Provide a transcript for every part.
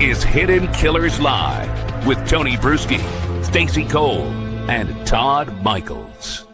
is Hidden Killers Live with Tony Brueski, Stacey Cole, and Todd Michaels.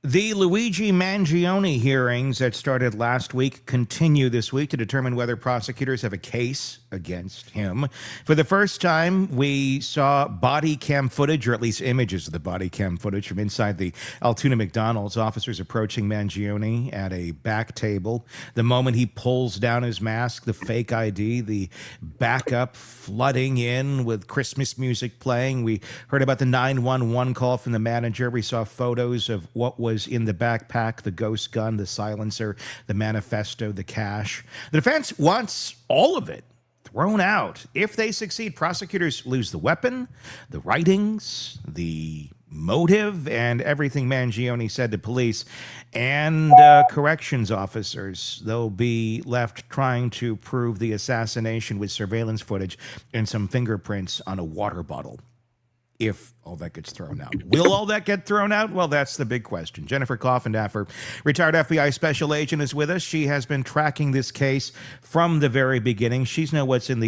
The Luigi Mangione hearings that started last week continue this week to determine whether prosecutors have a case against him. For the first time, we saw body cam footage, or at least images of the body cam footage from inside the Altoona McDonald's. Officers approaching Mangione at a back table. The moment he pulls down his mask, the fake ID, the backup flooding in with Christmas music playing. We heard about the 911 call from the manager. We saw photos of what was in the backpack, the ghost gun, the silencer, the manifesto, the cash. The defense wants all of it thrown out. If they succeed, prosecutors lose the weapon, the writings, the motive, and everything Mangione said to police and corrections officers. They'll be left trying to prove the assassination with surveillance footage and some fingerprints on a water bottle. If all that gets thrown out. Will all that get thrown out? Well, that's the big question. Jennifer Coffindaffer, retired FBI special agent, is with us. She has been tracking this case from the very beginning. She knows what's in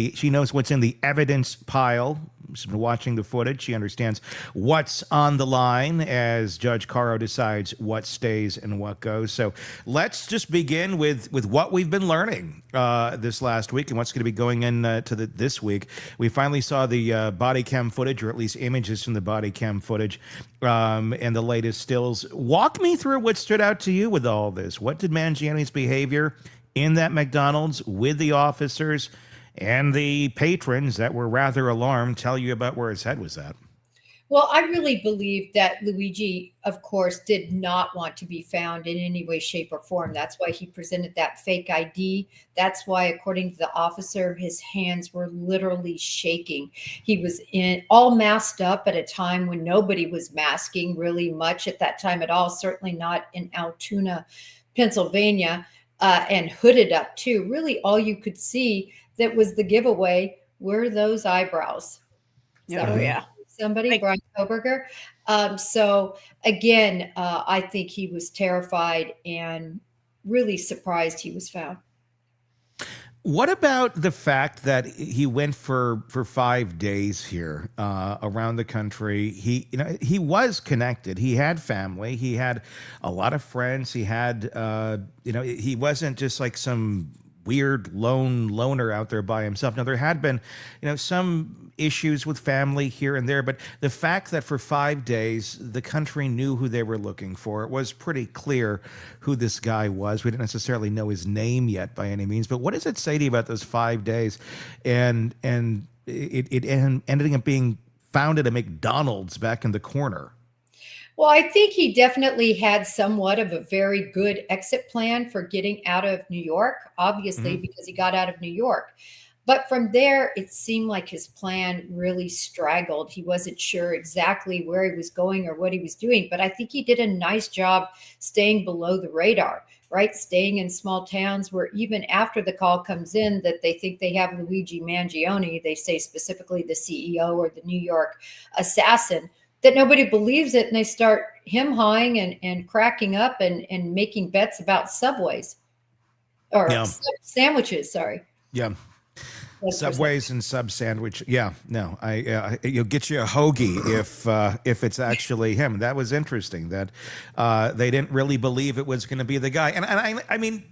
the evidence pile. She's been watching the footage. She understands what's on the line as Judge Caro decides what stays and what goes. So let's just begin with what we've been learning this last week and what's going to be going in to this week. We finally saw the body cam footage, or at least images from the body cam footage and the latest stills. Walk me through what stood out to you with all this. What did Mangione's behavior in that McDonald's with the officers and the patrons that were rather alarmed tell you about where his head was at? Well, I really believe that Luigi, of course, did not want to be found in any way, shape, or form. That's why he presented that fake ID. That's why, according to the officer, his hands were literally shaking. He was all masked up at a time when nobody was masking really much at that time at all, certainly not in Altoona, Pennsylvania, and hooded up too. Really, all you could see that was the giveaway were those eyebrows. Somebody, Brian Koberger. So again, I think he was terrified and really surprised he was found. What about the fact that he went for 5 days here around the country? He was connected. He had family. He had a lot of friends. He had he wasn't just like some weird loner out there by himself. Now, there had been, some issues with family here and there, but the fact that for 5 days the country knew who they were looking for, it was pretty clear who this guy was. We didn't necessarily know his name yet by any means, but what does it say to you about those 5 days and it ended up being found at a McDonald's back in the corner? Well, I think he definitely had somewhat of a very good exit plan for getting out of New York, obviously, because he got out of New York. But from there, it seemed like his plan really straggled. He wasn't sure exactly where he was going or what he was doing. But I think he did a nice job staying below the radar, right? Staying in small towns where even after the call comes in that they think they have Luigi Mangione, they say specifically the CEO or the New York assassin, that nobody believes it, and they start him-hawing and cracking up and making bets about Subways or sandwiches. Sorry. Yeah. Subways and sub sandwich. Yeah, no, you'll get you a hoagie if it's actually him. That was interesting that they didn't really believe it was going to be the guy. And I mean,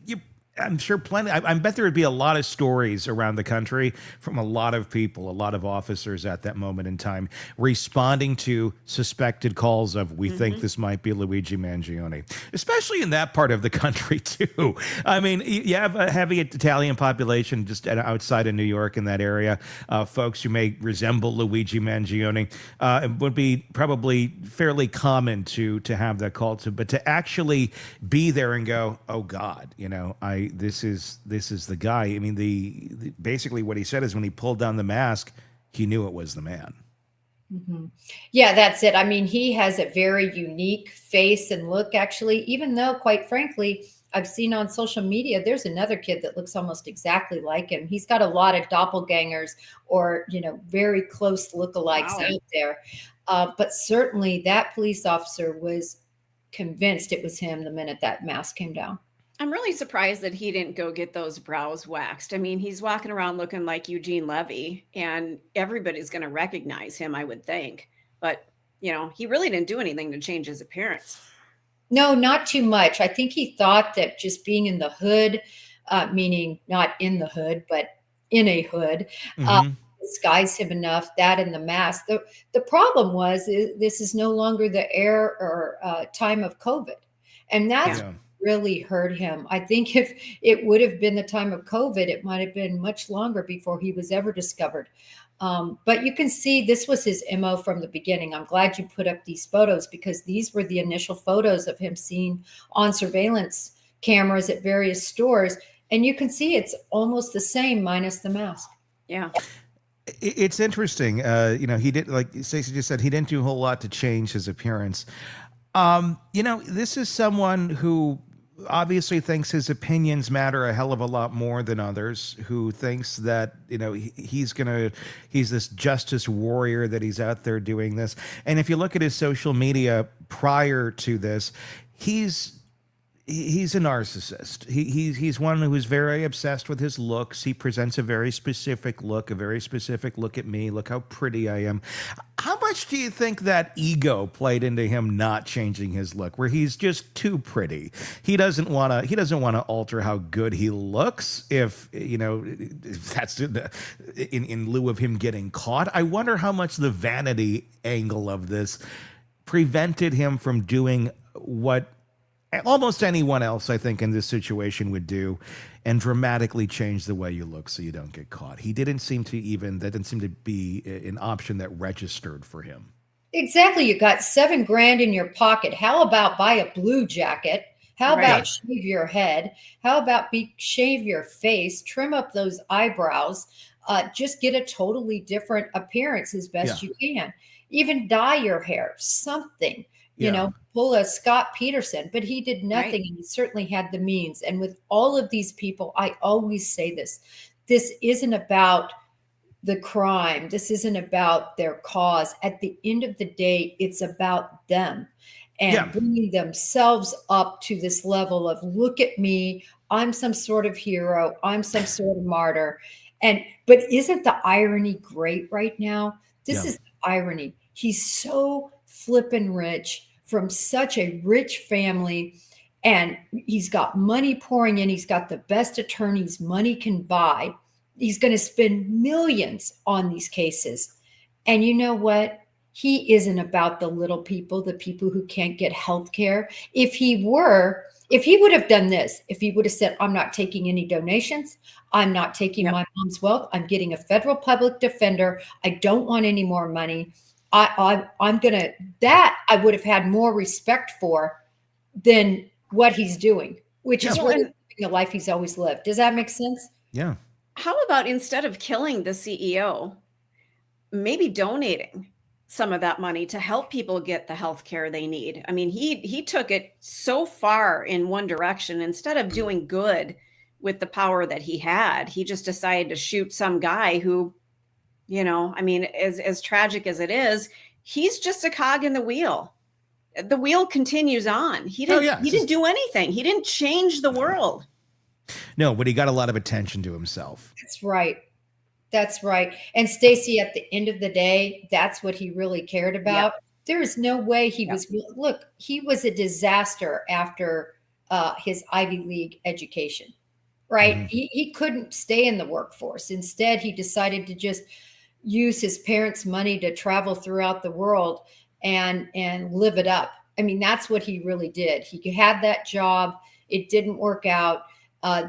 I'm sure plenty. I bet there would be a lot of stories around the country from a lot of people, a lot of officers at that moment in time responding to suspected calls of, we think this might be Luigi Mangione, especially in that part of the country too. I mean, you have a heavy Italian population just outside of New York in that area. Folks who may resemble Luigi Mangione. It would be probably fairly common to have that call to, but to actually be there and go, oh God, this is the guy. I mean, basically what he said is when he pulled down the mask, he knew it was the man. Yeah, that's it. I mean, he has a very unique face and look, actually, even though, quite frankly, I've seen on social media, there's another kid that looks almost exactly like him. He's got a lot of doppelgangers or, very close lookalikes out there. But certainly that police officer was convinced it was him the minute that mask came down. I'm really surprised that he didn't go get those brows waxed. I mean, he's walking around looking like Eugene Levy, and everybody's going to recognize him, I would think. But, he really didn't do anything to change his appearance. No, not too much. I think he thought that just being in the hood, meaning not in the hood, but in a hood, disguised him enough, that and the mask. The problem was this is no longer the era or time of COVID. And that's really hurt him. I think if it would have been the time of COVID, it might have been much longer before he was ever discovered. But you can see this was his MO from the beginning. I'm glad you put up these photos because these were the initial photos of him seen on surveillance cameras at various stores. And you can see it's almost the same minus the mask. Yeah. It's interesting. He did, like Stacey just said, he didn't do a whole lot to change his appearance. This is someone who obviously thinks his opinions matter a hell of a lot more than others, who thinks that, he's this justice warrior, that he's out there doing this. And if you look at his social media prior to this, he's a narcissist. He's one who's very obsessed with his looks. He presents a very specific look at me. Look how pretty I am. How much do you think that ego played into him not changing his look, where he's just too pretty? He doesn't want to alter how good he looks if that's in lieu of him getting caught. I wonder how much the vanity angle of this prevented him from doing what almost anyone else, I think, in this situation would do, and dramatically change the way you look so you don't get caught. That didn't seem to be an option that registered for him. Exactly. You got $7,000 in your pocket. How about buy a blue jacket? How about shave your head? How about shave your face, trim up those eyebrows, just get a totally different appearance as best you can. Even dye your hair, something. Pull a Scott Peterson, but he did nothing, and he certainly had the means. And with all of these people, I always say this isn't about the crime. This isn't about their cause. At the end of the day, it's about them and bringing themselves up to this level of, look at me, I'm some sort of hero, I'm some sort of martyr. But isn't the irony great right now? This is the irony. He's so flippin' rich, from such a rich family, and he's got money pouring in. He's got the best attorneys money can buy. He's going to spend millions on these cases. And you know what? He isn't about the little people, the people who can't get health care. If he would have done this, if he would have said, I'm not taking any donations, I'm not taking my mom's wealth, I'm getting a federal public defender, I don't want any more money, I would have had more respect for than what he's doing, which is really living the life he's always lived. Does that make sense? Yeah. How about, instead of killing the CEO, maybe donating some of that money to help people get the health care they need? I mean, he took it so far in one direction. Instead of doing good with the power that he had, he just decided to shoot some guy who, as tragic as it is, he's just a cog in the wheel. The wheel continues on. He didn't do anything. He didn't change the world. No, but he got a lot of attention to himself. That's right. And Stacey, at the end of the day, that's what he really cared about. There is no way he was a disaster after his Ivy League education, right? Mm-hmm. He couldn't stay in the workforce. Instead, he decided to just use his parents' money to travel throughout the world and live it up. I mean, that's what he really did. He had that job. It didn't work out.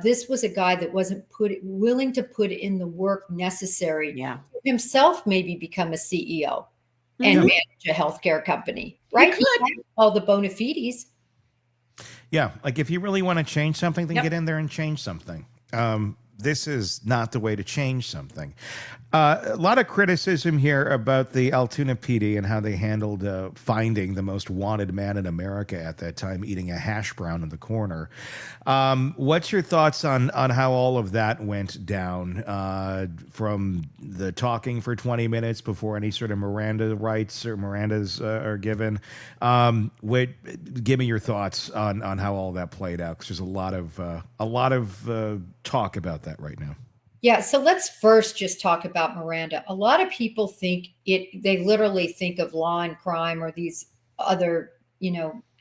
This was a guy that wasn't willing to put in the work necessary to himself, maybe become a CEO and manage a healthcare company, right? He had all the bona fides. Yeah. Like, if you really want to change something, then get in there and change something. this is not the way to change something. A lot of criticism here about the Altoona PD and how they handled finding the most wanted man in America at that time eating a hash brown in the corner. What's your thoughts on how all of that went down, from the talking for 20 minutes before any sort of Miranda rights or Mirandas are given? Give me your thoughts on how all that played out, because there's a lot of talk about that right now. Yeah, so let's first just talk about Miranda. A lot of people think they literally think of Law and Crime or these other,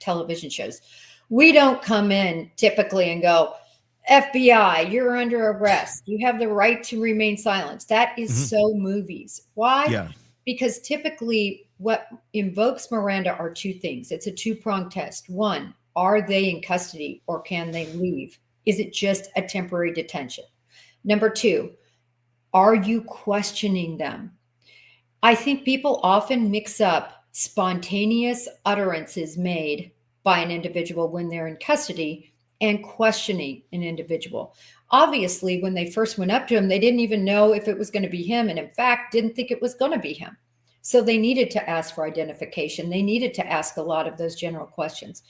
television shows. We don't come in typically and go, FBI, you're under arrest. You have the right to remain silent. That is so movies. Why? Yeah. Because typically what invokes Miranda are two things. It's a two-pronged test. One, are they in custody or can they leave? Is it just a temporary detention? Number two, are you questioning them? I think people often mix up spontaneous utterances made by an individual when they're in custody and questioning an individual. Obviously, when they first went up to him, they didn't even know if it was going to be him, and in fact, didn't think it was going to be him. So they needed to ask for identification. They needed to ask a lot of those general questions.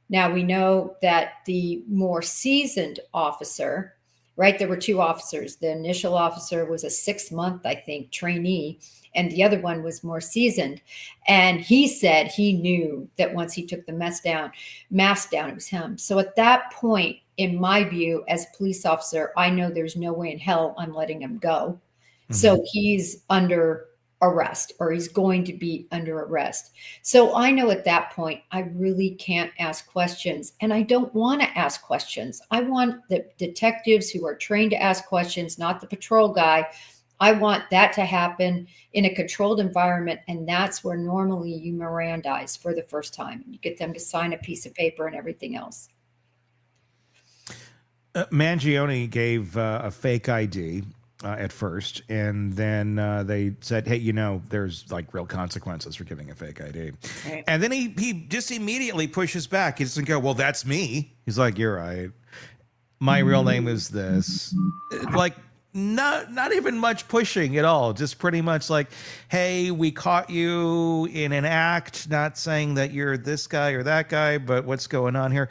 Now, we know that the more seasoned officer, right? There were two officers. The initial officer was a 6-month, I think, trainee, and the other one was more seasoned. And he said he knew that once he took the mask down, it was him. So at that point, in my view, as a police officer, I know there's no way in hell I'm letting him go. So he's under arrest, or he's going to be under arrest. So I know at that point, I really can't ask questions, and I don't want to ask questions. I want the detectives who are trained to ask questions, not the patrol guy. I want that to happen in a controlled environment, and that's where normally you Mirandize for the first time. You get them to sign a piece of paper and everything else. Mangione gave a fake ID at first, and then they said, hey, there's like real consequences for giving a fake ID. Right. And then he just immediately pushes back. He doesn't go, well, that's me. He's like, you're right. My real name is this. Like, not even much pushing at all. Just pretty much like, hey, we caught you in an act, not saying that you're this guy or that guy, but what's going on here?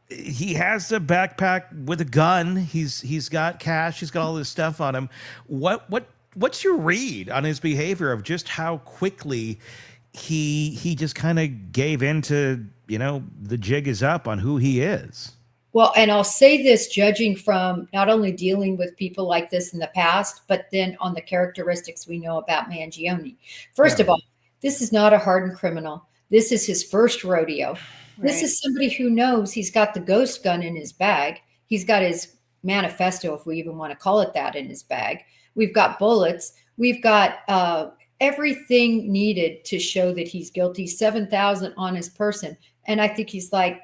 He has a backpack with a gun. He's got cash. He's got all this stuff on him. What's your read on his behavior of just how quickly he just kind of gave into, the jig is up on who he is? Well, and I'll say this, judging from not only dealing with people like this in the past, but then on the characteristics we know about Mangione. First of all, this is not a hardened criminal. This is his first rodeo. This is somebody who knows he's got the ghost gun in his bag. He's got his manifesto, if we even want to call it that, in his bag. We've got bullets. We've got everything needed to show that he's guilty, 7,000 on his person. And I think he's like,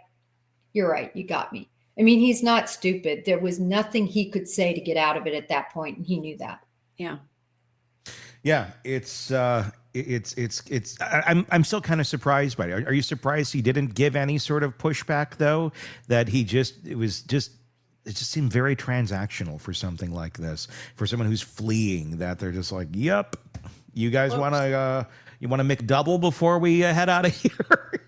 you're right, you got me. I mean, he's not stupid. There was nothing he could say to get out of it at that point, and he knew that. Yeah. Yeah, I'm still kind of surprised by it. Are you surprised he didn't give any sort of pushback, though? That it just seemed very transactional for something like this, for someone who's fleeing, that they're just like, yep, you guys want to McDouble before we head out of here?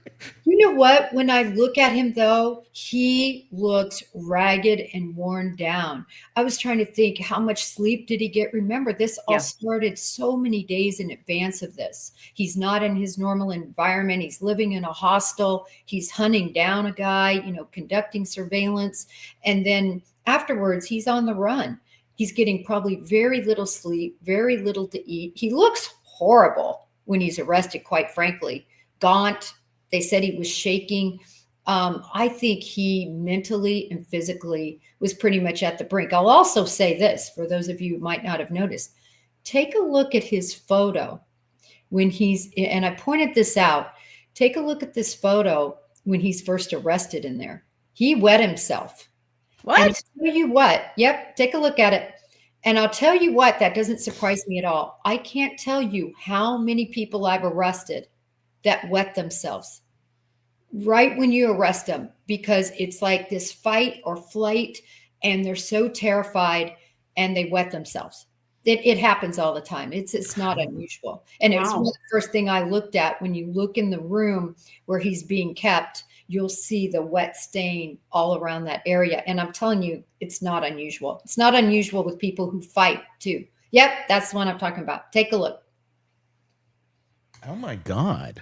You know what? When I look at him, though, he looks ragged and worn down. I was trying to think, how much sleep did he get? Remember, this all started so many days in advance of this. He's not in his normal environment. He's living in a hostel. He's hunting down a guy, conducting surveillance. And then afterwards, he's on the run. He's getting probably very little sleep, very little to eat. He looks horrible when he's arrested, quite frankly. Gaunt. They said he was shaking. I think he mentally and physically was pretty much at the brink. I'll also say this, for those of you who might not have noticed, take a look at his photo when and I pointed this out, take a look at this photo when he's first arrested in there. He wet himself. What? And I'll tell you what, yep, take a look at it. And I'll tell you what, that doesn't surprise me at all. I can't tell you how many people I've arrested that wet themselves right when you arrest them, because it's like this fight or flight, and they're so terrified and they wet themselves. It happens all the time. It's not unusual. And it was one of the first thing I looked at. When you look in the room where he's being kept, you'll see the wet stain all around that area. And I'm telling you, it's not unusual. It's not unusual with people who fight too. Yep, that's the one I'm talking about. Take a look. Oh my God.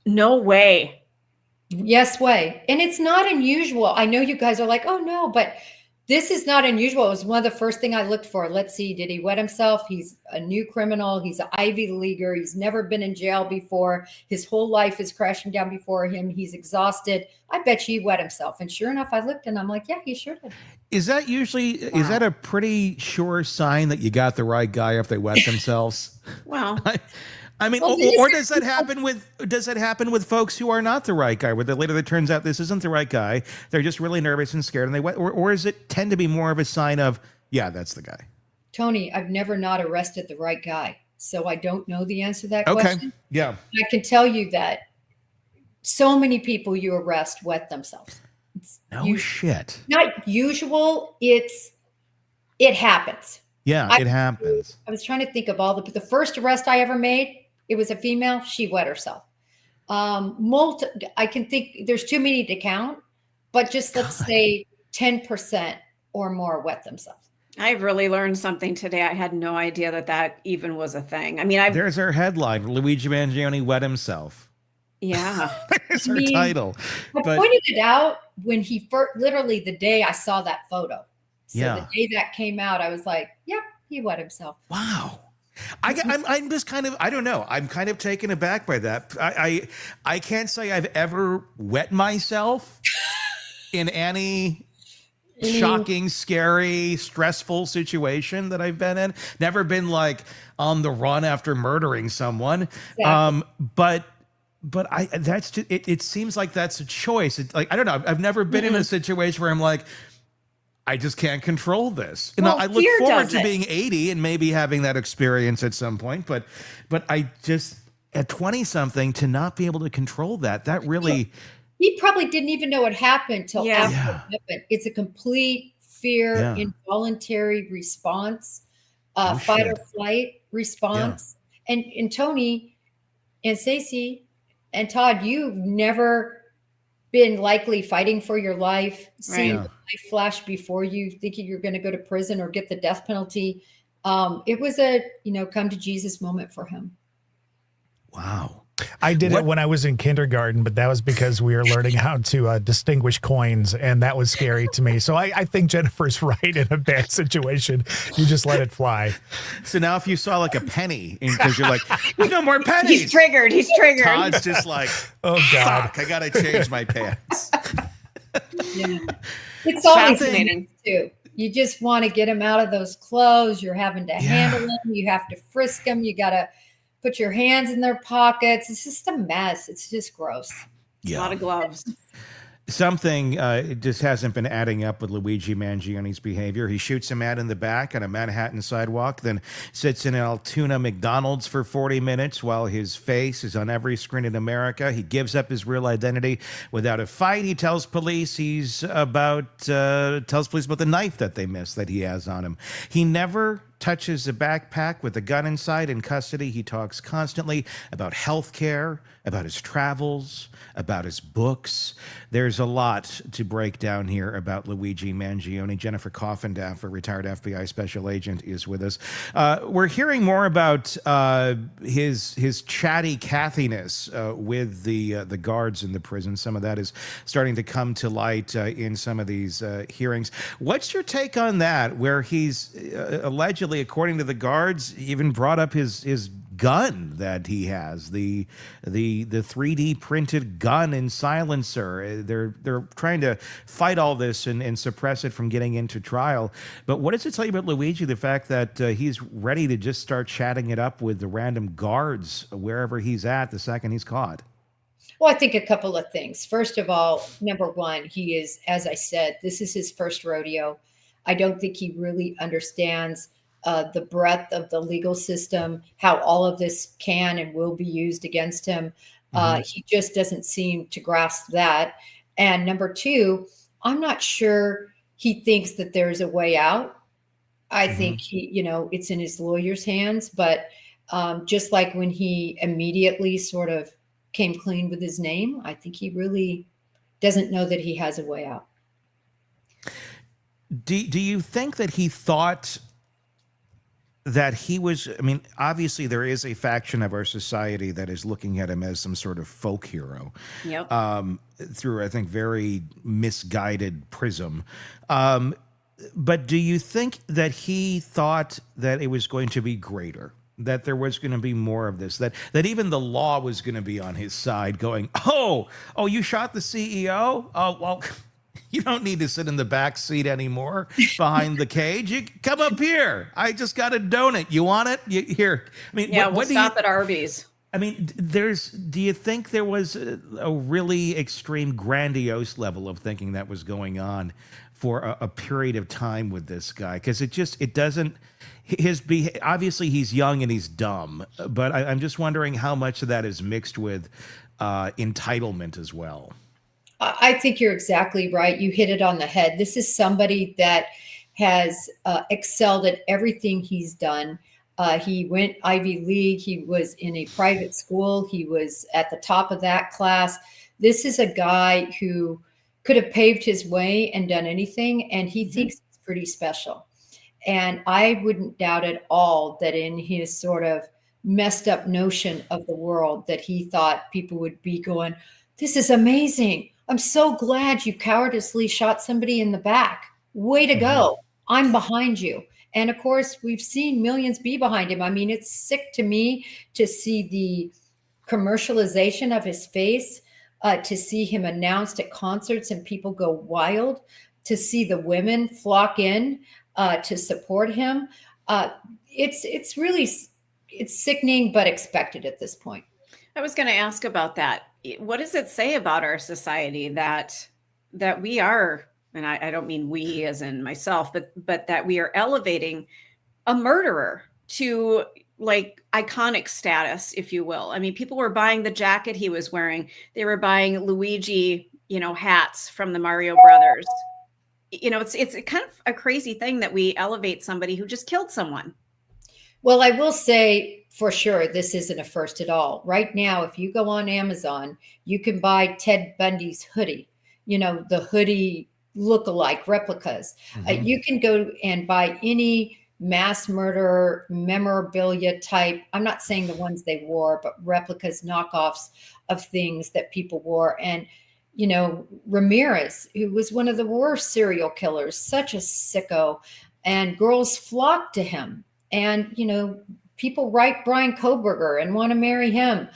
No way. Yes way. And it's not unusual. I know you guys are like, oh no, but this is not unusual. It was one of the first thing I looked for. Let's see, did he wet himself? He's a new criminal. He's an Ivy Leaguer. He's never been in jail before. His whole life is crashing down before him. He's exhausted. I bet you he wet himself. And sure enough, I looked and I'm like, yeah, he sure did. Is that usually, is that a pretty sure sign that you got the right guy if they wet themselves? Well, I mean, or does that happen with folks who are not the right guy, where later it turns out this isn't the right guy? They're just really nervous and scared, and they wet, or does it tend to be more of a sign of, yeah, that's the guy? Tony, I've never not arrested the right guy, so I don't know the answer to that question. Yeah, I can tell you that so many people you arrest wet themselves. Shit. Not usual. It happens. Yeah, it happens. I was trying to think of all the first arrest I ever made. It was a female. She wet herself. I can think there's too many to count, but just let's say 10% or more wet themselves. I've really learned something today. I had no idea that even was a thing. I mean, there's our headline: Luigi Mangione wet himself. Yeah, there's our title. I pointed it out when he literally the day I saw that photo. So the day that came out, I was like, yep, he wet himself. Wow. I'm just kind of, I don't know. I'm kind of taken aback by that. I can't say I've ever wet myself in any shocking, scary, stressful situation that I've been in. Never been like on the run after murdering someone. Exactly. But that's just, it seems like that's a choice. Like, I don't know. I've never been in a situation where I'm like, I just can't control this. Well, I look forward to being 80 and maybe having that experience at some point. But I just, at 20 something, to not be able to control that really. He probably didn't even know what happened till after it happened. It's a complete fear, involuntary response, fight or flight response. Yeah. And Tony and Stacey and Todd, you've never been likely fighting for your life, seeing the life flash before you, thinking you're going to go to prison or get the death penalty. It was a, come to Jesus moment for him. Wow. I did it when I was in kindergarten, but that was because we were learning how to distinguish coins, and that was scary to me. So I think Jennifer's right. In a bad situation, you just let it fly. So now if you saw like a penny, because you're like, we got more pennies. He's triggered. Todd's just like, oh God, fuck, I got to change my pants. It's always fascinating too. You just want to get him out of those clothes. You're having to handle them. You have to frisk them. You got to put your hands in their pockets. It's just a mess. It's just gross. Yeah. A lot of gloves. Something it just hasn't been adding up with Luigi Mangione's behavior. He shoots a man in the back on a Manhattan sidewalk, then sits in an Altoona McDonald's for 40 minutes while his face is on every screen in America. He gives up his real identity without a fight. He tells police about the knife that they missed that he has on him. He never touches a backpack with a gun inside. In custody, he talks constantly about healthcare, about his travels, about his books. There's a lot to break down here about Luigi Mangione. Jennifer Coffindaffer, retired FBI special agent, is with us. We're hearing more about his chatty Cathiness with the guards in the prison. Some of that is starting to come to light in some of these hearings. What's your take on that, where he's allegedly, according to the guards, even brought up his gun that he has, the 3D printed gun and silencer? They're trying to fight all this and suppress it from getting into trial. But what does it tell you about Luigi, the fact that he's ready to just start chatting it up with the random guards wherever he's at the second he's caught? Well, I think a couple of things. First of all, number one, he is, as I said, this is his first rodeo. I don't think he really understands the breadth of the legal system, how all of this can and will be used against him. He just doesn't seem to grasp that. And number two, I'm not sure he thinks that there's a way out. I think it's in his lawyer's hands, but just like when he immediately sort of came clean with his name, I think he really doesn't know that he has a way out. Do you think that he thought that he was, I mean, obviously there is a faction of our society that is looking at him as some sort of folk hero. Yep. Through, I think, very misguided prism. But do you think that he thought that it was going to be greater, that there was going to be more of this, that even the law was going to be on his side going, oh, you shot the CEO? Oh, well, you don't need to sit in the back seat anymore behind the cage. You come up here. I just got a donut. You want it? Here. I mean, yeah, we'll stop at Arby's. I mean, do you think there was a really extreme, grandiose level of thinking that was going on for a period of time with this guy? Because it doesn't, obviously he's young and he's dumb, but I'm just wondering how much of that is mixed with entitlement as well. I think you're exactly right. You hit it on the head. This is somebody that has excelled at everything he's done. He went Ivy League. He was in a private school. He was at the top of that class. This is a guy who could have paved his way and done anything, and he thinks it's pretty special. And I wouldn't doubt at all that in his sort of messed up notion of the world that he thought people would be going, this is amazing. I'm so glad you cowardice shot somebody in the back. Way to go. I'm behind you. And of course, we've seen millions be behind him. I mean, it's sick to me to see the commercialization of his face, to see him announced at concerts and people go wild, to see the women flock in to support him. It's really sickening, but expected at this point. I was going to ask about that. What does it say about our society that we are, and I don't mean we as in myself, but that we are elevating a murderer to like iconic status, if you will? I mean, people were buying the jacket he was wearing. They were buying Luigi, hats from the Mario Brothers. It's kind of a crazy thing that we elevate somebody who just killed someone. Well, I will say for sure, this isn't a first at all. Right now, if you go on Amazon, you can buy Ted Bundy's hoodie, the hoodie look-alike replicas. You can go and buy any mass murder memorabilia type. I'm not saying the ones they wore, but replicas, knockoffs of things that people wore. And, Ramirez, who was one of the worst serial killers, such a sicko, and girls flocked to him. And, people write Brian Kohberger and want to marry him.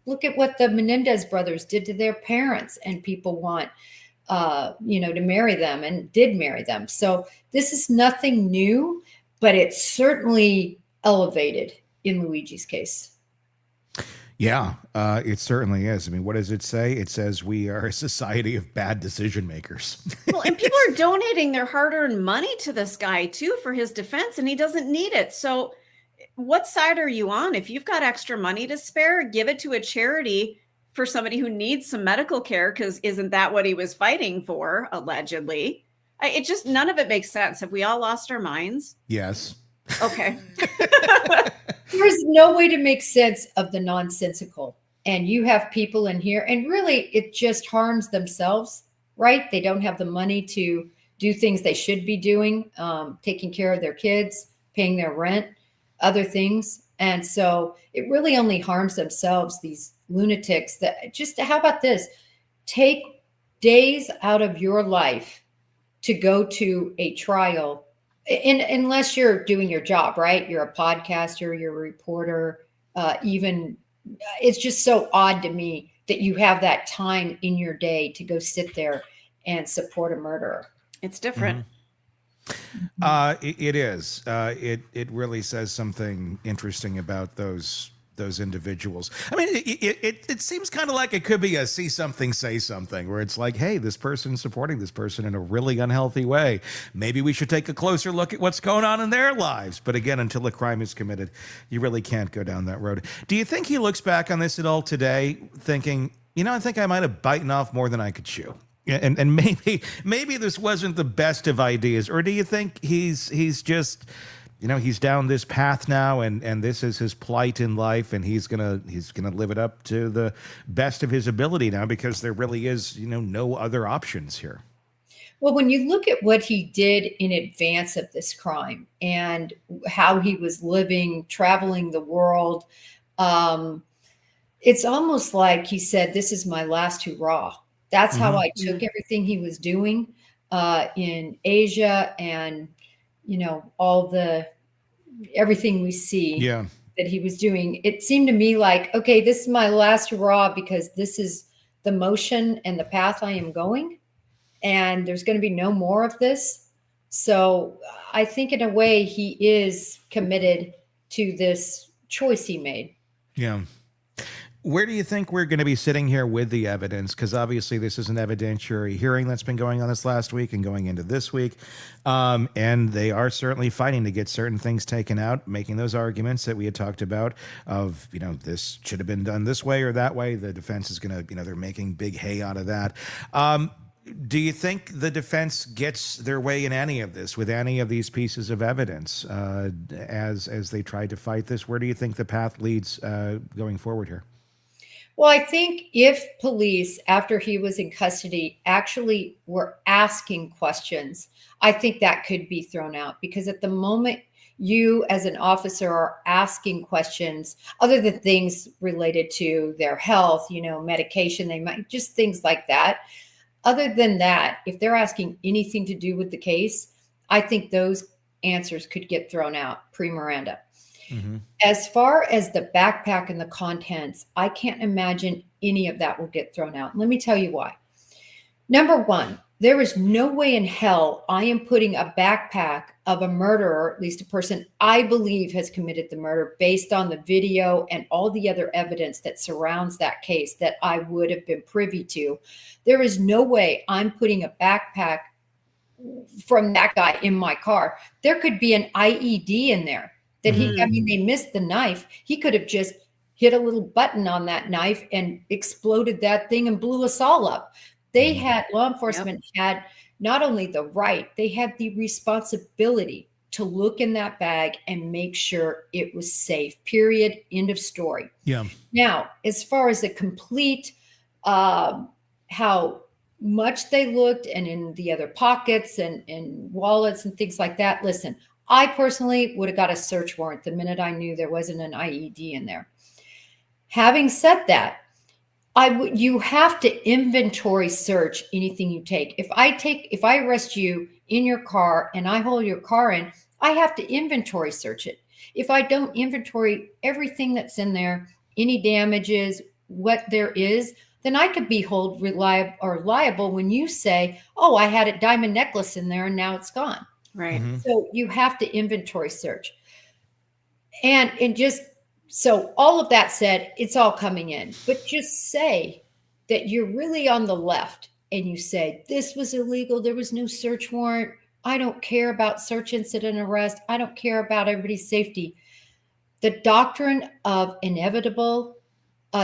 Look at what the Menendez brothers did to their parents, and people want, to marry them and did marry them. So this is nothing new, but it's certainly elevated in Luigi's case. Yeah, it certainly is. I mean, what does it say? It says we are a society of bad decision makers. Well, and people are donating their hard-earned money to this guy too for his defense, and he doesn't need it. So what side are you on? If you've got extra money to spare, give it to a charity for somebody who needs some medical care, because isn't that what he was fighting for, allegedly? It just, none of it makes sense. Have we all lost our minds? Yes. Okay. There's no way to make sense of the nonsensical. And you have people in here, and really it just harms themselves, right? They don't have the money to do things they should be doing, taking care of their kids, paying their rent, other things. And so it really only harms themselves, these lunatics that just, how about this? Take days out of your life to go to a trial. Unless you're doing your job, right? You're a podcaster, you're a reporter, even it's just so odd to me that you have that time in your day to go sit there and support a murderer. It's different. It is. It really says something interesting about those individuals. I mean, it seems kind of like it could be a see something, say something, where it's like, hey, this person's supporting this person in a really unhealthy way. Maybe we should take a closer look at what's going on in their lives. But again, until a crime is committed, you really can't go down that road. Do you think he looks back on this at all today thinking, I think I might have bitten off more than I could chew? And maybe this wasn't the best of ideas, or do you think he's just, he's down this path now, and this is his plight in life, and he's gonna live it up to the best of his ability now, because there really is no other options here. Well, when you look at what he did in advance of this crime and how he was living, traveling the world, it's almost like he said, "This is my last hurrah." That's how I took everything he was doing in Asia, and everything we see that he was doing. It seemed to me like, okay, this is my last hurrah, because this is the motion and the path I am going, and there's going to be no more of this. So I think in a way he is committed to this choice he made. Yeah. Where do you think we're going to be sitting here with the evidence? Because obviously this is an evidentiary hearing that's been going on this last week and going into this week. And they are certainly fighting to get certain things taken out, making those arguments that we had talked about of, this should have been done this way or that way. The defense is going to, they're making big hay out of that. Do you think the defense gets their way in any of this, with any of these pieces of evidence, as they try to fight this? Where do you think the path leads going forward here? Well, I think if police, after he was in custody, actually were asking questions, I think that could be thrown out, because at the moment you as an officer are asking questions other than things related to their health, medication, they might just things like that. Other than that, if they're asking anything to do with the case, I think those answers could get thrown out pre-Miranda. Mm-hmm. As far as the backpack and the contents, I can't imagine any of that will get thrown out. Let me tell you why. Number one, there is no way in hell I am putting a backpack of a murderer, at least a person I believe has committed the murder, based on the video and all the other evidence that surrounds that case that I would have been privy to. There is no way I'm putting a backpack from that guy in my car. There could be an IED in there that they missed the knife. He could have just hit a little button on that knife and exploded that thing and blew us all up. They had, law enforcement had not only the right, they had the responsibility to look in that bag and make sure it was safe, period, end of story. Yeah. Now, as far as the complete, how much they looked and in the other pockets and wallets and things like that, listen, I personally would have got a search warrant the minute I knew there wasn't an IED in there. Having said that, you have to inventory search anything you take. If I arrest you in your car and I hold your car in, I have to inventory search it. If I don't inventory everything that's in there, any damages, what there is, then I could be held liable when you say, "Oh, I had a diamond necklace in there and now it's gone." Right. Mm-hmm. So you have to inventory search. And just so all of that said, it's all coming in. But just say that you're really on the left and you say, this was illegal. There was no search warrant. I don't care about search incident arrest. I don't care about everybody's safety. The doctrine of inevitable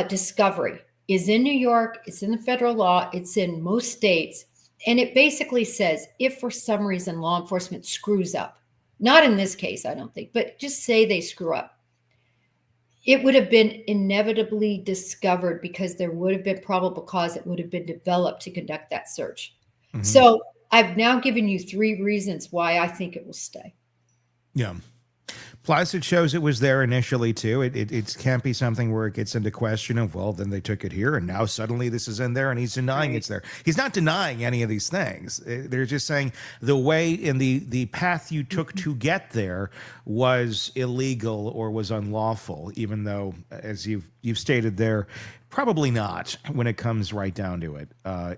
discovery is in New York. It's in the federal law. It's in most states. And it basically says, if for some reason law enforcement screws up, not in this case, I don't think, but just say they screw up, it would have been inevitably discovered because there would have been probable cause that would have been developed to conduct that search. Mm-hmm. So I've now given you 3 reasons why I think it will stay. Yeah. Plus, it shows it was there initially, too. It can't be something where it gets into question of, well, then they took it here, and now suddenly this is in there, and he's denying it's there. He's not denying any of these things. They're just saying the way in the path you took to get there was illegal or was unlawful, even though, as you've stated there, probably not when it comes right down to it.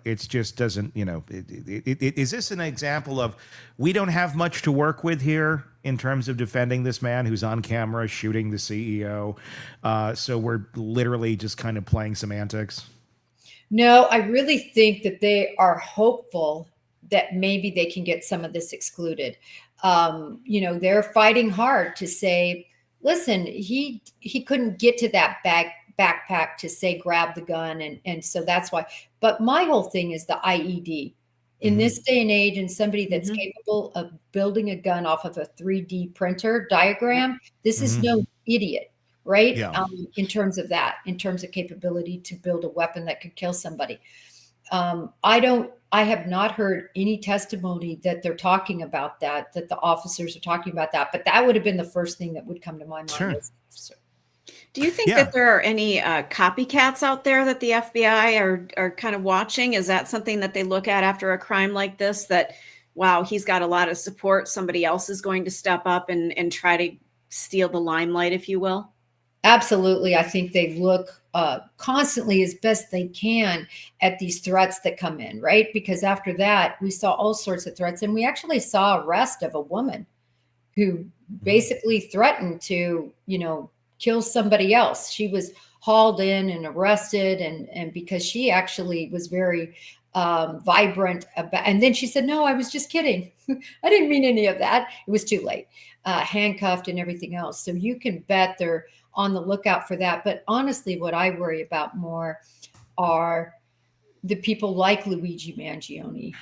It just doesn't, is this an example of we don't have much to work with here in terms of defending this man who's on camera shooting the CEO? So we're literally just kind of playing semantics? No, I really think that they are hopeful that maybe they can get some of this excluded. They're fighting hard to say, listen, he couldn't get to that backpack to say grab the gun, and so that's why. But my whole thing is the IED. In this day and age, and somebody that's capable of building a gun off of a 3D printer diagram, this is no idiot, right? Yeah. In terms of that, in terms of capability to build a weapon that could kill somebody. I have not heard any testimony that they're talking about that the officers are talking about that, but that would have been the first thing that would come to my mind. Sure. Do you think that there are any copycats out there that the FBI are kind of watching? Is that something that they look at after a crime like this, that, wow, he's got a lot of support, somebody else is going to step up and try to steal the limelight, if you will? Absolutely. I think they look constantly as best they can at these threats that come in, right? Because after that, we saw all sorts of threats. And we actually saw arrest of a woman who basically threatened to, kill somebody else. She was hauled in and arrested, and because she actually was very vibrant about, and then she said, no, I was just kidding. I didn't mean any of that. It was too late. Handcuffed and everything else. So you can bet they're on the lookout for that. But honestly, what I worry about more are the people like Luigi Mangione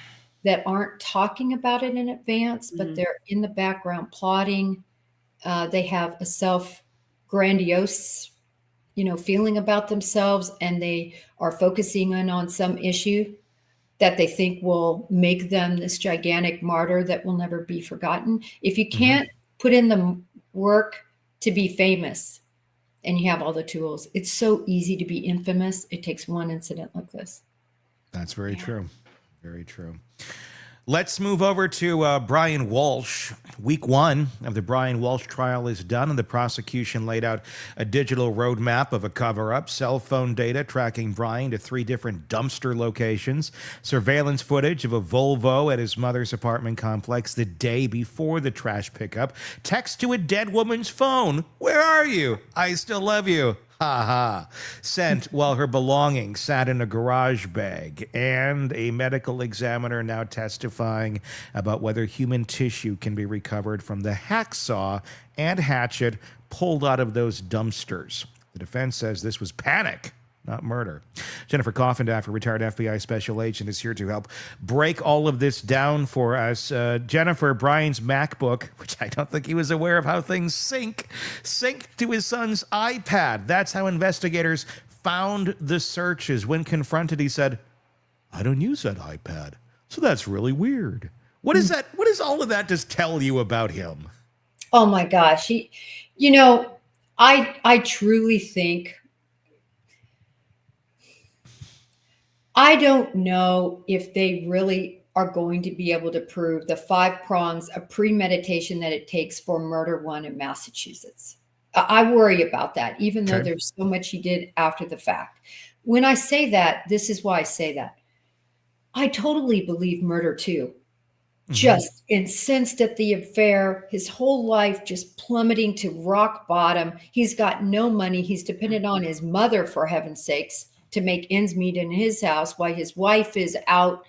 that aren't talking about it in advance, but they're in the background plotting. They have a grandiose, feeling about themselves, and they are focusing in on some issue that they think will make them this gigantic martyr that will never be forgotten. If you can't put in the work to be famous and you have all the tools, it's so easy to be infamous. It takes one incident like this. That's very true. Very true. Let's move over to Brian Walshe. Week one of the Brian Walshe trial is done, and the prosecution laid out a digital roadmap of a cover-up, cell phone data tracking Brian to 3 different dumpster locations, surveillance footage of a Volvo at his mother's apartment complex the day before the trash pickup, text to a dead woman's phone, "Where are you? I still love you." Ha ha. Sent while her belongings sat in a garage bag, and a medical examiner now testifying about whether human tissue can be recovered from the hacksaw and hatchet pulled out of those dumpsters. The defense says this was panic, not murder. Jennifer Coffindaffer, retired FBI special agent, is here to help break all of this down for us. Jennifer, Brian's MacBook, which I don't think he was aware of how things sync to his son's iPad. That's how investigators found the searches. When confronted, he said, "I don't use that iPad, so that's really weird." What is that? What does all of that just tell you about him? Oh my gosh. I truly think, I don't know if they really are going to be able to prove the 5 prongs of premeditation that it takes for murder one in Massachusetts. I worry about that, even though there's so much he did after the fact. When I say that, this is why I say that. I totally believe murder too. Just incensed at the affair, his whole life just plummeting to rock bottom. He's got no money. He's dependent on his mother, for heaven's sakes, to make ends meet in his house, while his wife is out,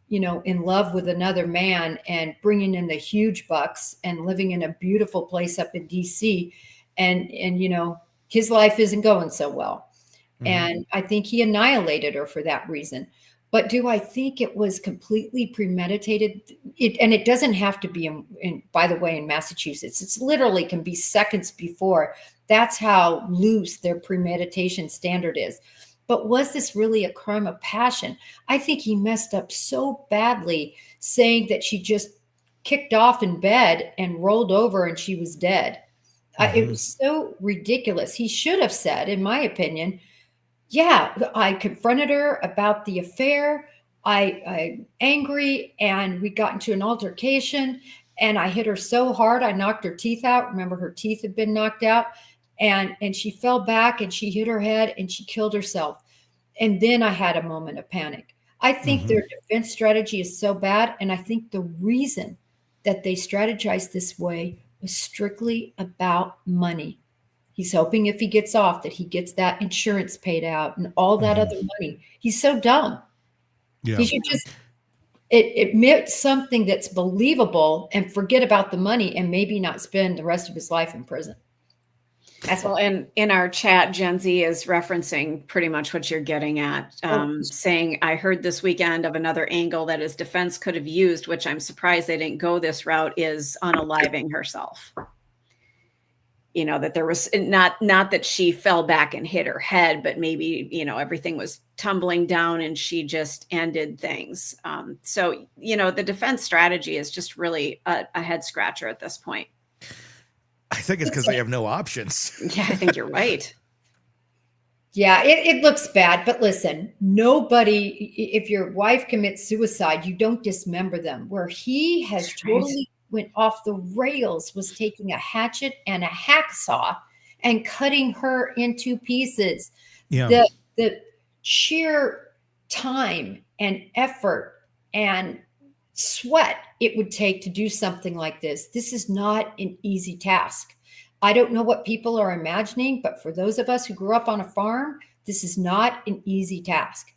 in love with another man and bringing in the huge bucks and living in a beautiful place up in DC. And his life isn't going so well. And I think he annihilated her for that reason. But do I think it was completely premeditated? And it doesn't have to be by the way, in Massachusetts. It's literally can be seconds before. That's how loose their premeditation standard is. But was this really a crime of passion? I think he messed up so badly, saying that she just kicked off in bed and rolled over and she was dead. It was so ridiculous. He should have said, in my opinion, yeah, I confronted her about the affair. I'm angry, and we got into an altercation, and I hit her so hard I knocked her teeth out. Remember, her teeth had been knocked out. And she fell back and she hit her head and she killed herself. And then I had a moment of panic. I think their defense strategy is so bad. And I think the reason that they strategized this way was strictly about money. He's hoping if he gets off that he gets that insurance paid out and all that other money. He's so dumb. Yeah. He should just admit something that's believable and forget about the money and maybe not spend the rest of his life in prison. Well, and in our chat, Gen Z is referencing pretty much what you're getting at, saying, I heard this weekend of another angle that his defense could have used, which I'm surprised they didn't go this route, is unaliving herself. You know, that there was not that she fell back and hit her head, but maybe, you know, everything was tumbling down and she just ended things. So, you know, the defense strategy is just really a head scratcher at this point. I think it's because they have no options. Yeah, I think you're right. Yeah, it looks bad, but listen, nobody, if your wife commits suicide, you don't dismember them. Where he has totally went off the rails was taking a hatchet and a hacksaw and cutting her into pieces. Yeah. The sheer time and effort and sweat it would take to do something like this. This is not an easy task. I don't know what people are imagining, but for those of us who grew up on a farm, this is not an easy task.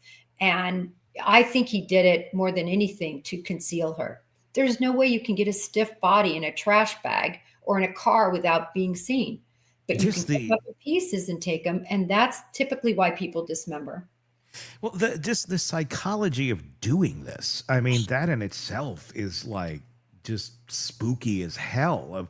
And I think he did it more than anything to conceal her. There's no way you can get a stiff body in a trash bag or in a car without being seen. But you can pick up the pieces and take them. And that's typically why people dismember. Well, just the psychology of doing this. I mean, that in itself is like just spooky as hell.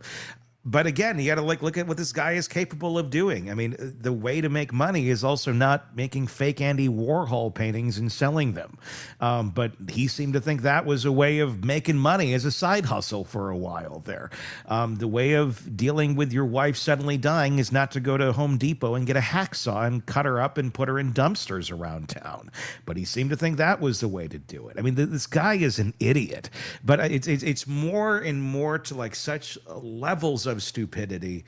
But again, you got to look at what this guy is capable of doing. I mean, the way to make money is also not making fake Andy Warhol paintings and selling them. But he seemed to think that was a way of making money as a side hustle for a while there. The way of dealing with your wife suddenly dying is not to go to Home Depot and get a hacksaw and cut her up and put her in dumpsters around town. But he seemed to think that was the way to do it. I mean, this guy is an idiot. But it's more and more to like such levels of stupidity.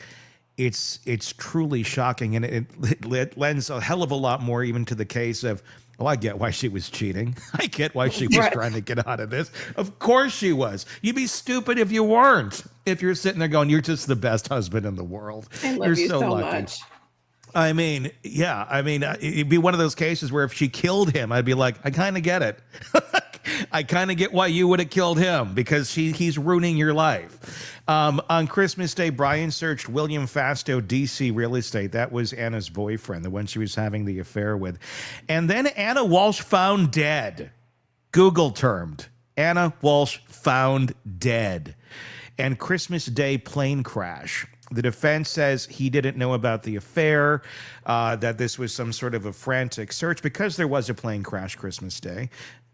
It's truly shocking, and it lends a hell of a lot more even to the case of, oh, I get why she was cheating. I get why she was trying to get out of this. Of course she was. You'd be stupid if you weren't. If you're sitting there going, you're just the best husband in the world. I love you so lucky. much. I mean, yeah. I mean, it'd be one of those cases where if she killed him, I'd be like, I kind of get it. I kind of get why you would have killed him, because he's ruining your life. On Christmas Day, Brian searched William Fastow, D.C. real estate. That was Anna's boyfriend, the one she was having the affair with. And then Anna Walshe found dead. Google termed. Anna Walshe found dead. And Christmas Day plane crash. The defense says he didn't know about the affair, that this was some sort of a frantic search because there was a plane crash Christmas Day.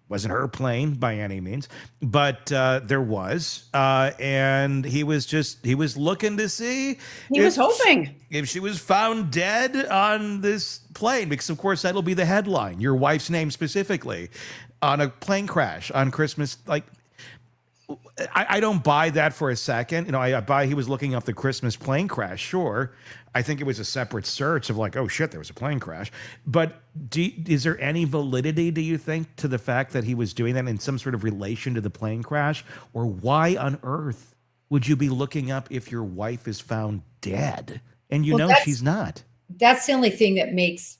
Wasn't her plane by any means, but there was. And he was looking to see. He was hoping. If she was found dead on this plane, because of course that'll be the headline, your wife's name specifically, on a plane crash on Christmas. Like, I don't buy that for a second. You know, I buy he was looking up the Christmas plane crash. Sure. I think it was a separate search of like, oh shit, there was a plane crash. But is there any validity, do you think, to the fact that he was doing that in some sort of relation to the plane crash? Or why on earth would you be looking up if your wife is found dead and you know she's not? That's the only thing that makes,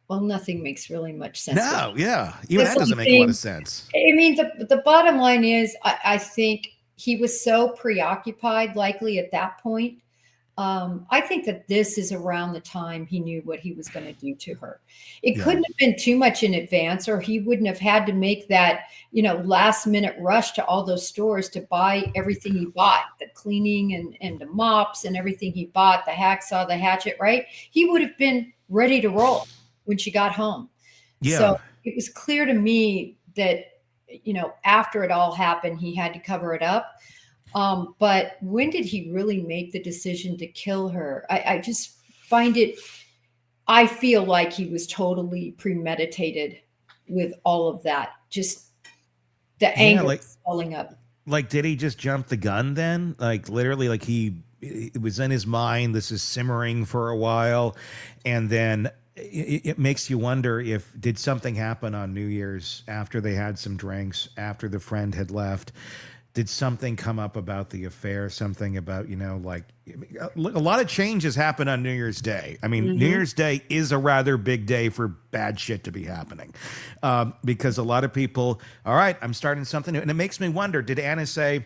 well, nothing makes really much sense. No, yeah. Even that doesn't make a lot of sense. I mean, the bottom line is, I think he was so preoccupied, likely at that point. I think that this is around the time he knew what he was going to do to her. It couldn't have been too much in advance, or he wouldn't have had to make that, last minute rush to all those stores to buy everything he bought, the cleaning and the mops and everything he bought, the hacksaw, the hatchet, right? He would have been ready to roll when she got home. Yeah. So it was clear to me that, after it all happened, he had to cover it up. But when did he really make the decision to kill her? I just I feel like he was totally premeditated with all of that. Just the anger swelling up. Like, did he just jump the gun then? Like, literally, like it was in his mind, this is simmering for a while. And then it makes you wonder did something happen on New Year's after they had some drinks, after the friend had left? Did something come up about the affair? Something about, a lot of changes happen on New Year's Day. I mean, New Year's Day is a rather big day for bad shit to be happening, because a lot of people, all right, I'm starting something new. And it makes me wonder, did Anna say,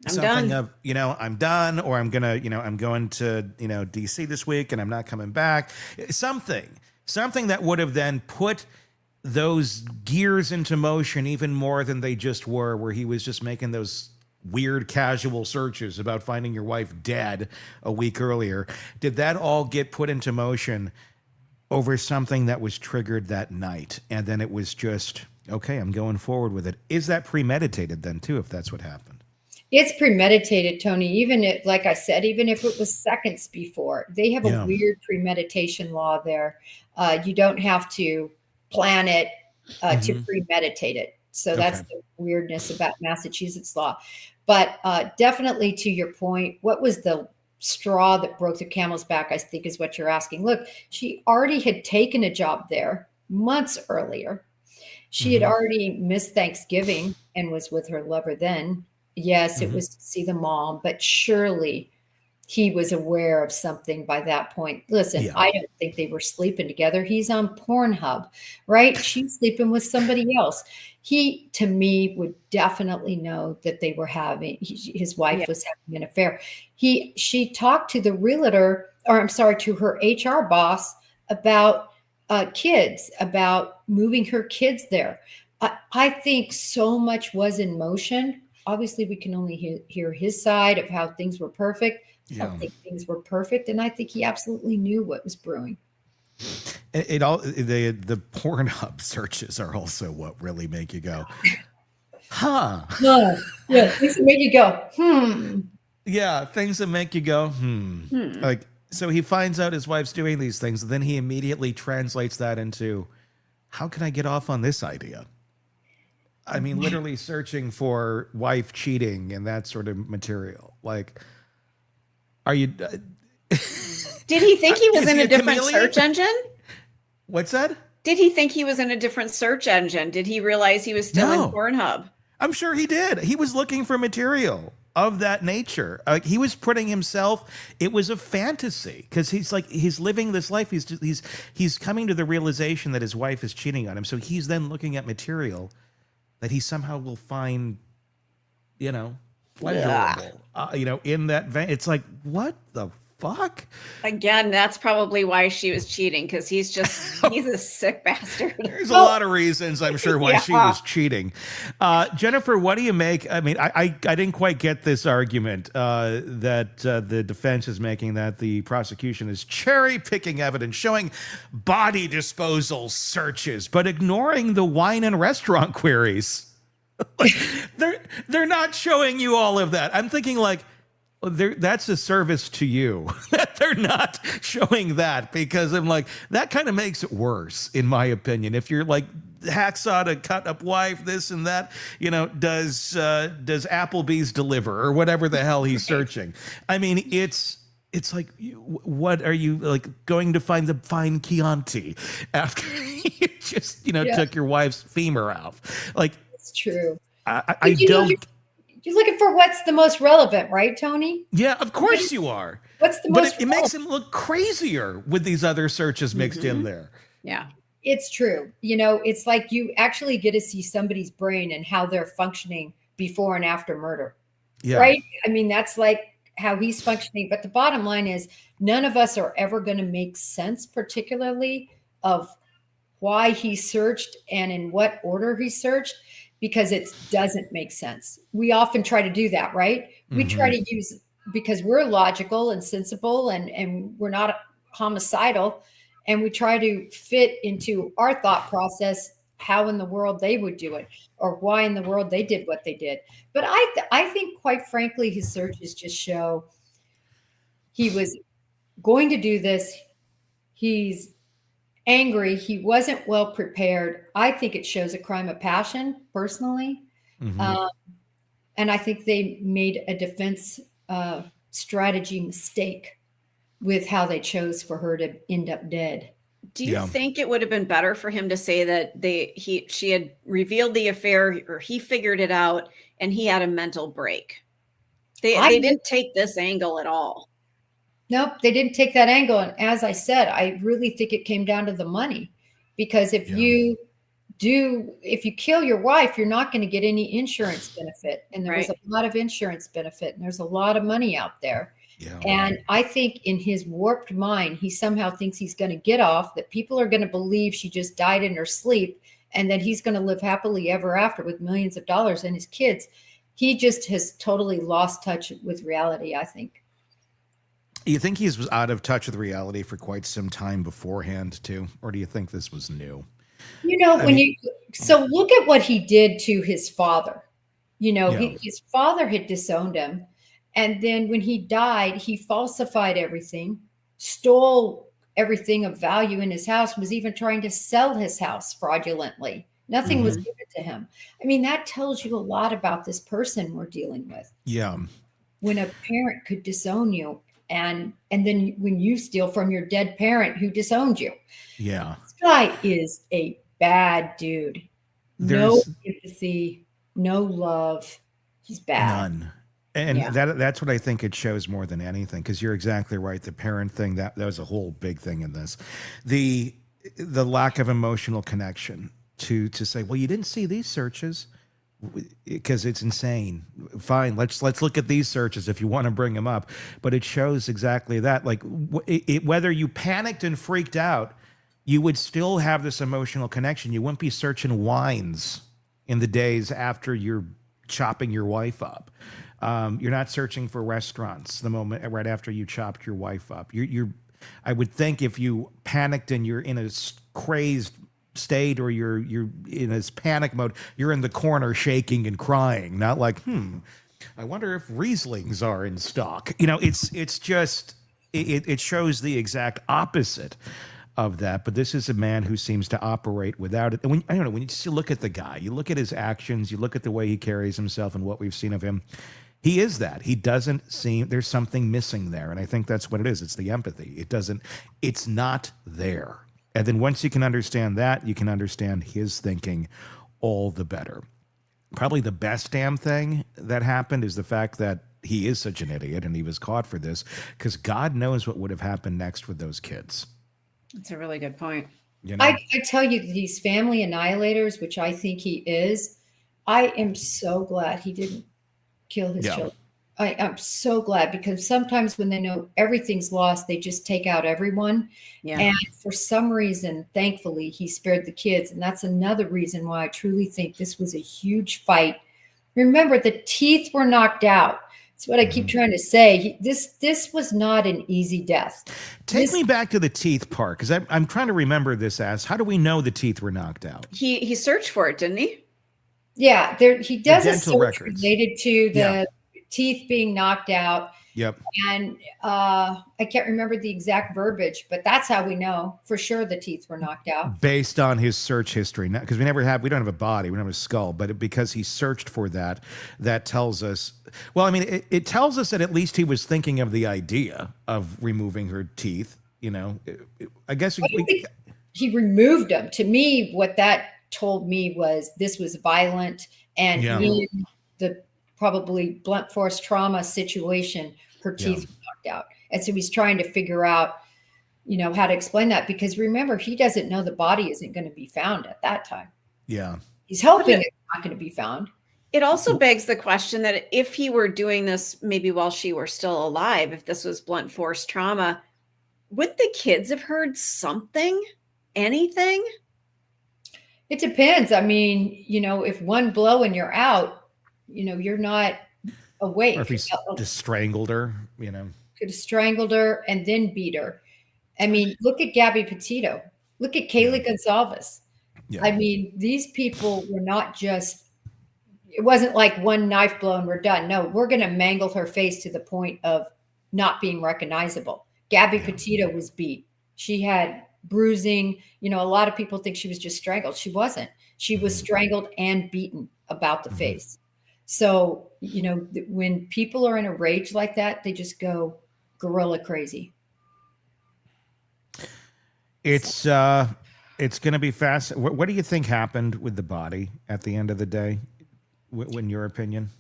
something done. of, I'm done, or I'm gonna, I'm going to, DC this week and I'm not coming back. Something that would have then put those gears into motion even more than they just were, where he was just making those weird casual searches about finding your wife dead a week earlier. Did that all get put into motion over something that was triggered that night? And then it was just, okay, I'm going forward with it. Is that premeditated then too, if that's what happened? It's premeditated, Tony. Even if, like I said, even if it was seconds before, they have a weird premeditation law there. You don't have to plan it to premeditate it. So that's the weirdness about Massachusetts law. But definitely to your point, what was the straw that broke the camel's back, I think is what you're asking. Look, she already had taken a job there months earlier. She had already missed Thanksgiving and was with her lover then. Yes, it was to see the mom, but surely he was aware of something by that point. Listen, I don't think they were sleeping together. He's on Pornhub, right? She's sleeping with somebody else. He, to me, would definitely know that they were having, his wife was having an affair. She talked to the realtor, or I'm sorry, to her HR boss about kids, about moving her kids there. I think so much was in motion. Obviously, we can only hear his side of how things were perfect. I don't think things were perfect, and I think he absolutely knew what was brewing. The Pornhub searches are also what really make you go, huh? Yeah, things that make you go, Yeah, things that make you go, Like, so he finds out his wife's doing these things, and then he immediately translates that into, how can I get off on this idea? I mean, literally searching for wife cheating and that sort of material. Like, are you... Did he think he was in a different search engine? What's that? Did he think he was in a different search engine? Did he realize he was still in Pornhub? I'm sure he did. He was looking for material of that nature. He was putting himself, it was a fantasy, because he's living this life. He's coming to the realization that his wife is cheating on him. So he's then looking at material that he somehow will find, pleasurable, in that vein. It's like, what the fuck? Again, that's probably why she was cheating, because he's a sick bastard. There's a lot of reasons, I'm sure, why she was cheating. Jennifer, what do you make? I mean, I didn't quite get this argument that the defense is making, that the prosecution is cherry picking evidence, showing body disposal searches, but ignoring the wine and restaurant queries. They're not showing you all of that. I'm thinking, like, that's a service to you that they're not showing that, because I'm like, that kind of makes it worse, in my opinion. If you're like, hacksaw to cut up wife, this and that, does Applebee's deliver, or whatever the hell he's searching. I mean, it's like, what are you, like, going to find the fine Chianti after you just took your wife's femur off? Like, it's true. I don't. You're looking for what's the most relevant, right, Tony? Yeah, of course you are. What's the most? But it makes him look crazier with these other searches mixed in there. Yeah, it's true. It's like you actually get to see somebody's brain and how they're functioning before and after murder. Yeah. Right? I mean, that's like how he's functioning. But the bottom line is, none of us are ever going to make sense, particularly of why he searched and in what order he searched, because it doesn't make sense. We often try to do that, right? We try to use, because we're logical and sensible and we're not homicidal, and we try to fit into our thought process how in the world they would do it, or why in the world they did what they did. But I think, quite frankly, his searches just show he was going to do this. He's angry. He wasn't well prepared. I think it shows a crime of passion, personally. And I think they made a defense strategy mistake with how they chose for her to end up dead. Do you think it would have been better for him to say that she had revealed the affair, or he figured it out and he had a mental break? They didn't take this angle at all. Nope, they didn't take that angle. And as I said, I really think it came down to the money, because if you if you kill your wife, you're not going to get any insurance benefit. And there was a lot of insurance benefit, and there's a lot of money out there. Yeah. And I think in his warped mind, he somehow thinks he's going to get off, that people are going to believe she just died in her sleep, and that he's going to live happily ever after with millions of dollars and his kids. He just has totally lost touch with reality, I think. You think he was out of touch with reality for quite some time beforehand too? Or do you think this was new? You know, so look at what he did to his father. You know, his father had disowned him. And then when he died, he falsified everything, stole everything of value in his house, was even trying to sell his house fraudulently. Nothing was given to him. I mean, that tells you a lot about this person we're dealing with. Yeah. When a parent could disown you, and then when you steal from your dead parent who disowned you. Yeah. This guy is a bad dude. No empathy, no love. He's bad. None. And that's what I think it shows more than anything, because you're exactly right. The parent thing, that was a whole big thing in this. The lack of emotional connection to say, well, you didn't see these searches, because it's insane. Fine, let's look at these searches if you want to bring them up. But it shows exactly that. Like whether you panicked and freaked out, you would still have this emotional connection. You wouldn't be searching wines in the days after you're chopping your wife up. You're not searching for restaurants the moment right after you chopped your wife up. I would think if you panicked and you're in a crazed state, or you're in this panic mode, you're in the corner shaking and crying, not like, I wonder if Rieslings are in stock. You know, it's just, it shows the exact opposite of that. But this is a man who seems to operate without it. And when you just look at the guy, you look at his actions, you look at the way he carries himself and what we've seen of him, he is that. He doesn't seem, there's something missing there. And I think that's what it is. It's the empathy. It's not there. And then once you can understand that, you can understand his thinking all the better. Probably the best damn thing that happened is the fact that he is such an idiot and he was caught for this, because God knows what would have happened next with those kids. That's a really good point. You know? I tell you, these family annihilators, which I think he is, I am so glad he didn't kill his children. I'm so glad, because sometimes when they know everything's lost, they just take out everyone. Yeah. And for some reason, thankfully, he spared the kids. And that's another reason why I truly think this was a huge fight. Remember, the teeth were knocked out. That's what I keep trying to say. This was not an easy death. Take me back to the teeth part, because I'm trying to remember this as, how do we know the teeth were knocked out? He searched for it, didn't he? Yeah, he does a search records related to the teeth being knocked out. Yep. And I can't remember the exact verbiage, but that's how we know for sure the teeth were knocked out. Based on his search history. Because we don't have a body, we don't have a skull, but because he searched for that tells us, well, I mean, it tells us that at least he was thinking of the idea of removing her teeth, you know. I guess he removed them. To me, what that told me was this was violent, and in the probably blunt force trauma situation, her teeth were knocked out. And so he's trying to figure out, you know, how to explain that, because remember, he doesn't know the body isn't going to be found at that time. Yeah. He's hoping it's not going to be found. It also begs the question that if he were doing this, maybe while she were still alive, if this was blunt force trauma, would the kids have heard something, anything? It depends. I mean, you know, if one blow and you're out, you know, you're not awake. Or if he's just strangled her, you know. Could have strangled her and then beat her. I mean, look at Gabby Petito. Look at Kaylee Gonzalez. Yeah. I mean, these people were not just, it wasn't like one knife blow and we're done. No, we're going to mangle her face to the point of not being recognizable. Gabby Petito was beat. She had bruising. You know, a lot of people think she was just strangled. She wasn't. She was strangled and beaten about the face. So, you know, when people are in a rage like that, they just go gorilla crazy. It's going to be fast. What do you think happened with the body at the end of the day, in your opinion?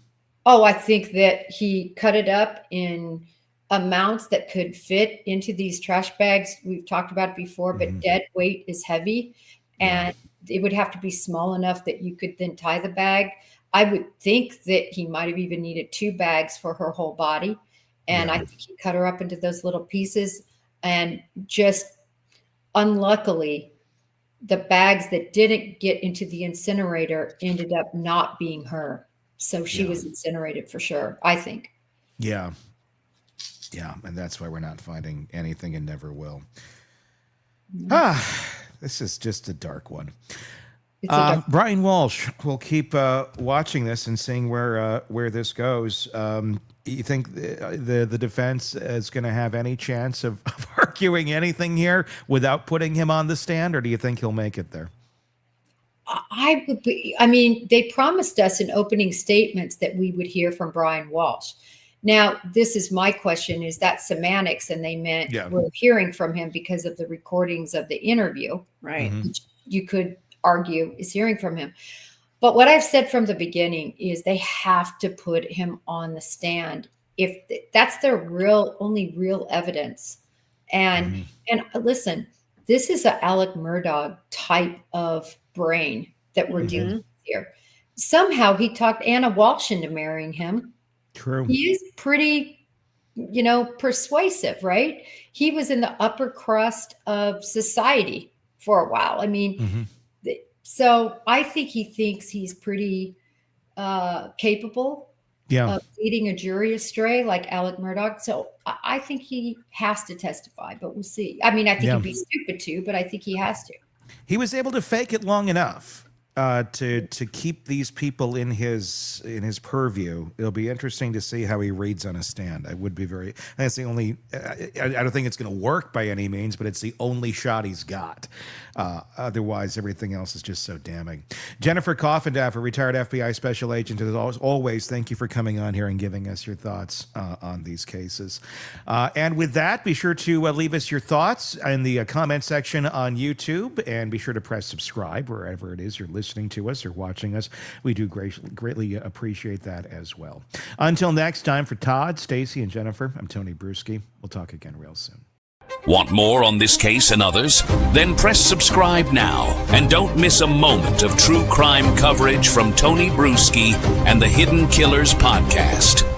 Oh, I think that he cut it up in amounts that could fit into these trash bags. We've talked about it before, but dead weight is heavy. And it would have to be small enough that you could then tie the bag. I would think that he might have even needed 2 bags for her whole body. And I think he cut her up into those little pieces, and just unluckily, the bags that didn't get into the incinerator ended up not being her. So she was incinerated for sure, I think. Yeah. Yeah. And that's why we're not finding anything and never will. This is just a dark one. Brian Walshe, we'll keep watching this and seeing where this goes. You think the defense is going to have any chance of arguing anything here without putting him on the stand, or do you think he'll make it there? I mean, they promised us in opening statements that we would hear from Brian Walshe. Now, this is my question: is that semantics? And they meant we're hearing from him because of the recordings of the interview, right? Which you could argue is hearing from him. But what I've said from the beginning is they have to put him on the stand if that's their only real evidence. And listen, this is an Alec Murdaugh type of brain that we're dealing with here. Somehow he talked Anna Walshe into marrying him. True. He is pretty, persuasive, right? He was in the upper crust of society for a while. I mean, so I think he thinks he's pretty capable of leading a jury astray like Alec Murdaugh. So I think he has to testify, but we'll see. I mean, I think he'd be stupid too, but I think he has to. He was able to fake it long enough to keep these people in his purview. It'll be interesting to see how he reads on a stand. That's the only. I don't think it's going to work by any means, but it's the only shot he's got. Otherwise, everything else is just so damning. Jennifer Coffindaffer, retired FBI special agent, as always, thank you for coming on here and giving us your thoughts on these cases. And with that, be sure to leave us your thoughts in the comment section on YouTube, and be sure to press subscribe wherever it is you're listening to us or watching us. We do greatly appreciate that as well. Until next time, for Todd, Stacy, and Jennifer, I'm Tony Brueski. We'll talk again real soon. Want more on this case and others? Then press subscribe now and don't miss a moment of true crime coverage from Tony Brueski and the Hidden Killers podcast.